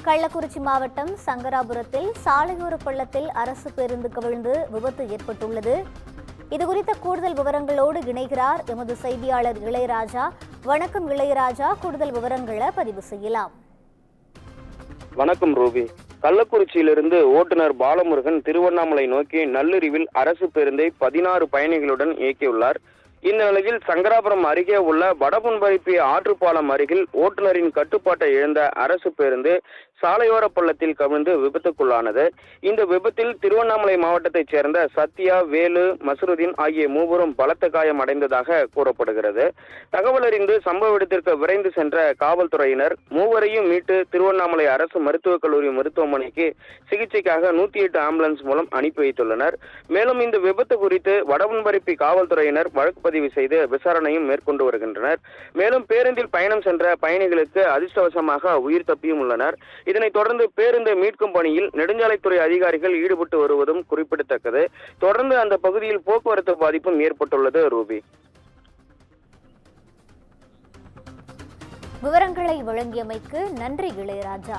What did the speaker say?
கள்ளக்குறிச்சி மாவட்டம் சங்கராபுரத்தில் சாலையோர பள்ளத்தில் அரசு பேருந்து கவிழ்ந்து விபத்து ஏற்பட்டுள்ளது. இதுகுறித்த கூடுதல் விவரங்களோடு இணைகிறார் எமது செய்தியாளர் இளையராஜா. வணக்கம் இளையராஜா, கூடுதல் விவரங்களை பதிவு செய்யலாம். வணக்கம் ரூபி. கள்ளக்குறிச்சியிலிருந்து ஓட்டுநர் பாலமுருகன் திருவண்ணாமலை நோக்கி நள்ளிரவில் அரசு பேருந்தை 16 பயணிகளுடன் இயக்கியுள்ளார். இந்த நிலையில் சங்கராபுரம் அருகே உள்ள வடபுன்பரிப்பி ஆற்றுப்பாலம் அருகில் ஓட்டுநரின் கட்டுப்பாட்டை இழந்த அரசு பேருந்து சாலையோர பள்ளத்தில் கவிழ்ந்து விபத்துக்குள்ளானது. இந்த விபத்தில் திருவண்ணாமலை மாவட்டத்தைச் சேர்ந்த சத்யா, வேலு, மசருதீன் ஆகிய மூவரும் பலத்த காயம் அடைந்ததாக கூறப்படுகிறது. தகவல் அறிந்து சம்பவ இடத்திற்கு விரைந்து சென்ற காவல்துறையினர் மூவரையும் மீட்டு திருவண்ணாமலை அரசு மருத்துவக் கல்லூரி மருத்துவமனைக்கு சிகிச்சைக்காக 108 ஆம்புலன்ஸ் மூலம் அனுப்பி வைத்துள்ளனர். மேலும் இந்த விபத்து குறித்து வடபுன்பரிப்பி காவல்துறையினர் வழக்கு பதிவு செய்து விசாரணையும் மேற்கொண்டு வருகின்றனர். மேலும் பேருந்தில் பயணம் சென்ற பயணிகளுக்கு அதிர்ஷ்டவசமாக உயிர் தப்பியும் உள்ளனர். இதனைத் தொடர்ந்து பேருந்தை மீட்கும் பணியில் நெடுஞ்சாலைத்துறை அதிகாரிகள் ஈடுபட்டு வருவதும் குறிப்பிடத்தக்கது. தொடர்ந்து அந்த பகுதியில் போக்குவரத்து பாதிப்பும் ஏற்பட்டுள்ளது. ரூபி, விவரங்களை வழங்கியமைக்கு நன்றி இளையராஜா.